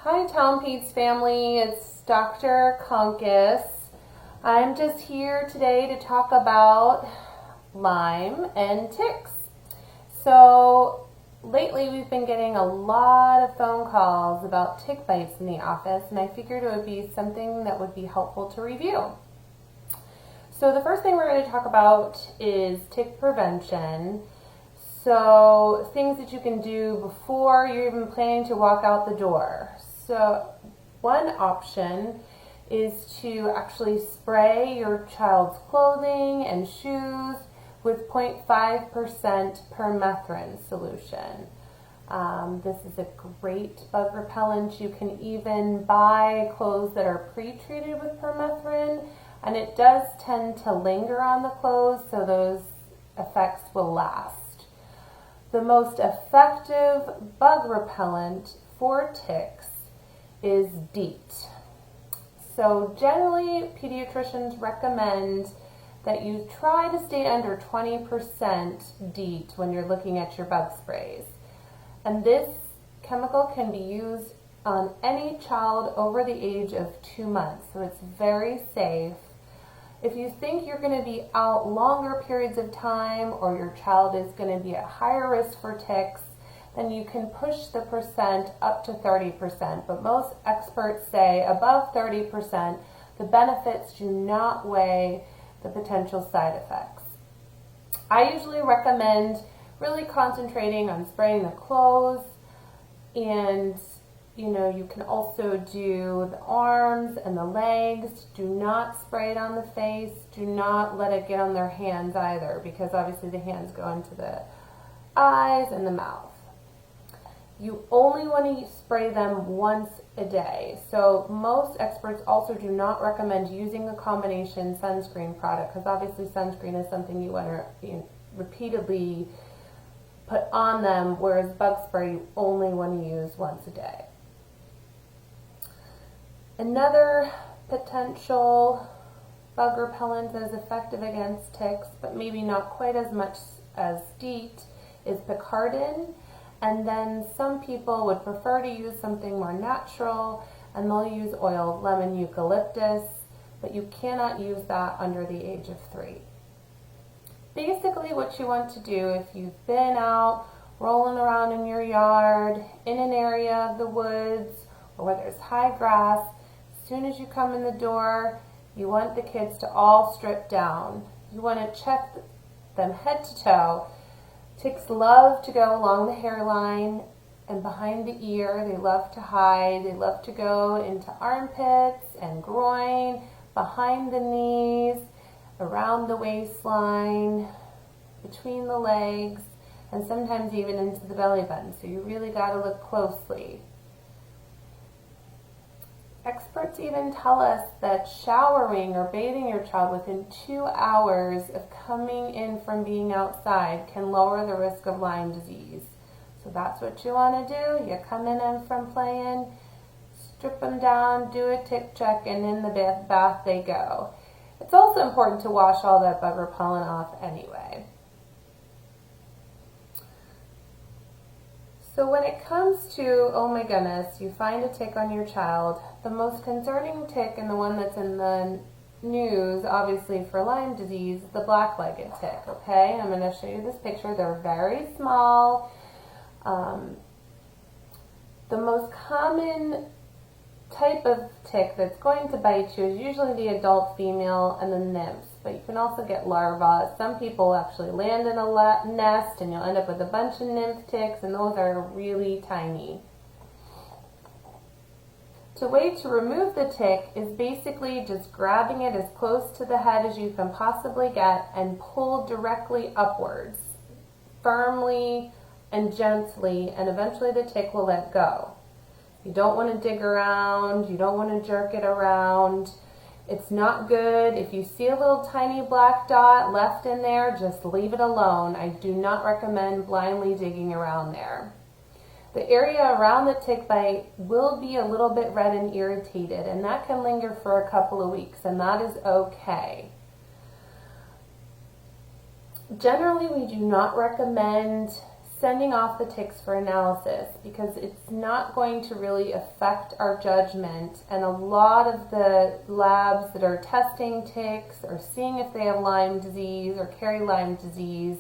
Hi Town Peds family, it's Dr. Konkus. I'm just here today to talk about Lyme and ticks. So lately we've been getting a lot of phone calls about tick bites in the office, and I figured it would be something that would be helpful to review. So the first thing we're going to talk about is tick prevention. So things that you can do before you're even planning to walk out the door. So one option is to actually spray your child's clothing and shoes with 0.5% permethrin solution. This is a great bug repellent. You can even buy clothes that are pre-treated with permethrin, and it does tend to linger on the clothes, so those effects will last. The most effective bug repellent for ticks is DEET. So generally, pediatricians recommend that you try to stay under 20% DEET when you're looking at your bug sprays. And this chemical can be used on any child over the age of 2 months, so it's very safe. If you think you're going to be out longer periods of time, or your child is going to be at higher risk for ticks, then you can push the percent up to 30%. But most experts say above 30%, the benefits do not weigh the potential side effects. I usually recommend really concentrating on spraying the clothes, and you can also do the arms and the legs. Do not spray it on the face. Do not let it get on their hands either, because obviously the hands go into the eyes and the mouth. You only want to spray them once a day. So most experts also do not recommend using a combination sunscreen product, because obviously sunscreen is something you want to repeatedly put on them, whereas bug spray you only want to use once a day. Another potential bug repellent that is effective against ticks, but maybe not quite as much as DEET, is Picardin. And then some people would prefer to use something more natural, and they'll use oil of lemon eucalyptus, but you cannot use that under the age of 3. Basically what you want to do, if you've been out rolling around in your yard, in an area of the woods, or where there's high grass, as soon as you come in the door, you want the kids to all strip down. You want to check them head to toe. Ticks love to go along the hairline and behind the ear. They love to hide. They love to go into armpits and groin, behind the knees, around the waistline, between the legs, and sometimes even into the belly button. So you really got to look closely. Experts even tell us that showering or bathing your child within 2 hours of coming in from being outside can lower the risk of Lyme disease. So that's what you want to do. You come in from playing, strip them down, do a tick check, and in the bath they go. It's also important to wash all that bug repellent off anyway. So when it comes to, oh my goodness, you find a tick on your child, the most concerning tick, and the one that's in the news, obviously for Lyme disease, is the black-legged tick, okay? I'm going to show you this picture. They're very small. The most common type of tick that's going to bite you is usually the adult female and the nymphs, but you can also get larvae. Some people actually land in a nest, and you'll end up with a bunch of nymph ticks, and those are really tiny. The way to remove the tick is basically just grabbing it as close to the head as you can possibly get and pull directly upwards, firmly and gently, and eventually the tick will let go. You don't want to dig around. You don't want to jerk it around. It's not good. If you see a little tiny black dot left in there, just leave it alone. I do not recommend blindly digging around there. The area around the tick bite will be a little bit red and irritated, and that can linger for a couple of weeks, and that is okay. Generally, we do not recommend sending off the ticks for analysis because it's not going to really affect our judgment. And a lot of the labs that are testing ticks or seeing if they have Lyme disease or carry Lyme disease,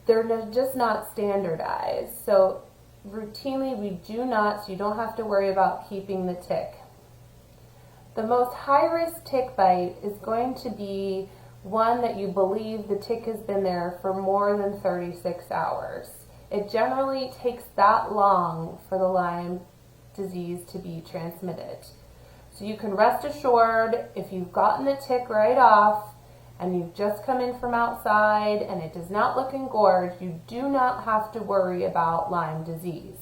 they're just not standardized. So routinely we do not, so you don't have to worry about keeping the tick. The most high-risk tick bite is going to be one that you believe the tick has been there for more than 36 hours. It generally takes that long for the Lyme disease to be transmitted. So you can rest assured if you've gotten the tick right off and you've just come in from outside and it does not look engorged, you do not have to worry about Lyme disease.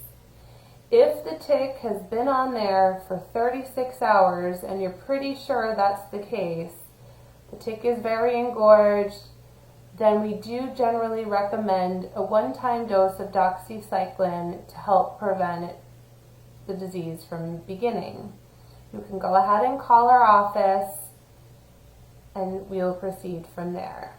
If the tick has been on there for 36 hours and you're pretty sure that's the case, the tick is very engorged, then we do generally recommend a one-time dose of doxycycline to help prevent the disease from beginning. You can go ahead and call our office and we'll proceed from there.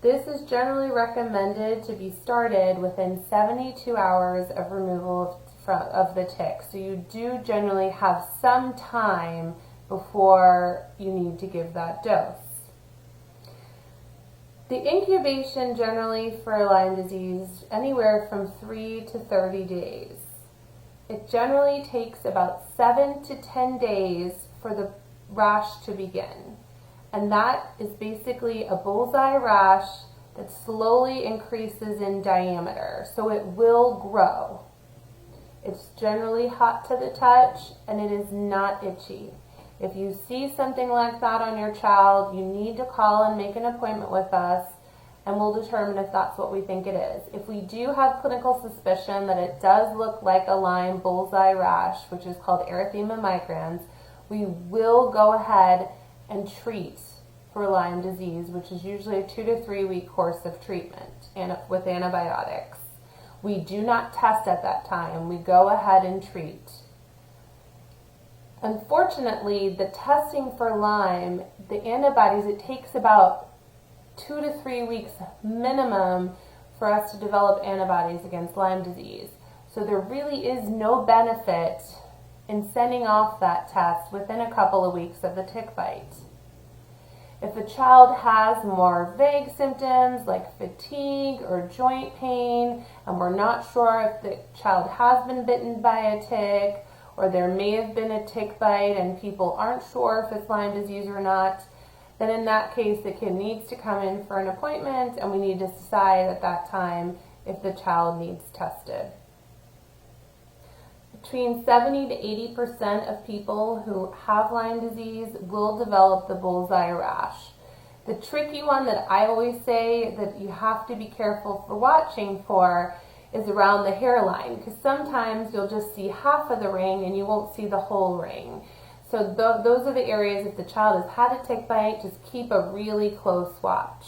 This is generally recommended to be started within 72 hours of removal of the tick. So you do generally have some time before you need to give that dose. The incubation generally for Lyme disease anywhere from 3 to 30 days. It generally takes about 7 to 10 days for the rash to begin. And that is basically a bullseye rash that slowly increases in diameter. So it will grow. It's generally hot to the touch and it is not itchy. If you see something like that on your child, you need to call and make an appointment with us and we'll determine if that's what we think it is. If we do have clinical suspicion that it does look like a Lyme bullseye rash, which is called erythema migrans, we will go ahead and treat for Lyme disease, which is usually a 2 to 3 week course of treatment and with antibiotics. We do not test at that time. We go ahead and treat. Unfortunately, the testing for Lyme, the antibodies, it takes about 2 to 3 weeks minimum for us to develop antibodies against Lyme disease. So there really is no benefit in sending off that test within a couple of weeks of the tick bite. If a child has more vague symptoms like fatigue or joint pain, and we're not sure if the child has been bitten by a tick, or there may have been a tick bite and people aren't sure if it's Lyme disease or not, then in that case the kid needs to come in for an appointment and we need to decide at that time if the child needs tested. Between 70 to 80% of people who have Lyme disease will develop the bullseye rash. The tricky one that I always say that you have to be careful for watching for is around the hairline, because sometimes you'll just see half of the ring and you won't see the whole ring. So those are the areas, if the child has had a tick bite, just keep a really close watch.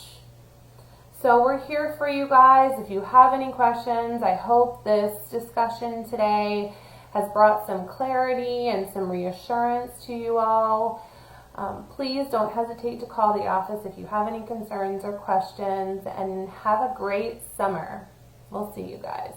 So we're here for you guys. If you have any questions, I hope this discussion today has brought some clarity and some reassurance to you all. Please don't hesitate to call the office if you have any concerns or questions, and have a great summer. We'll see you guys.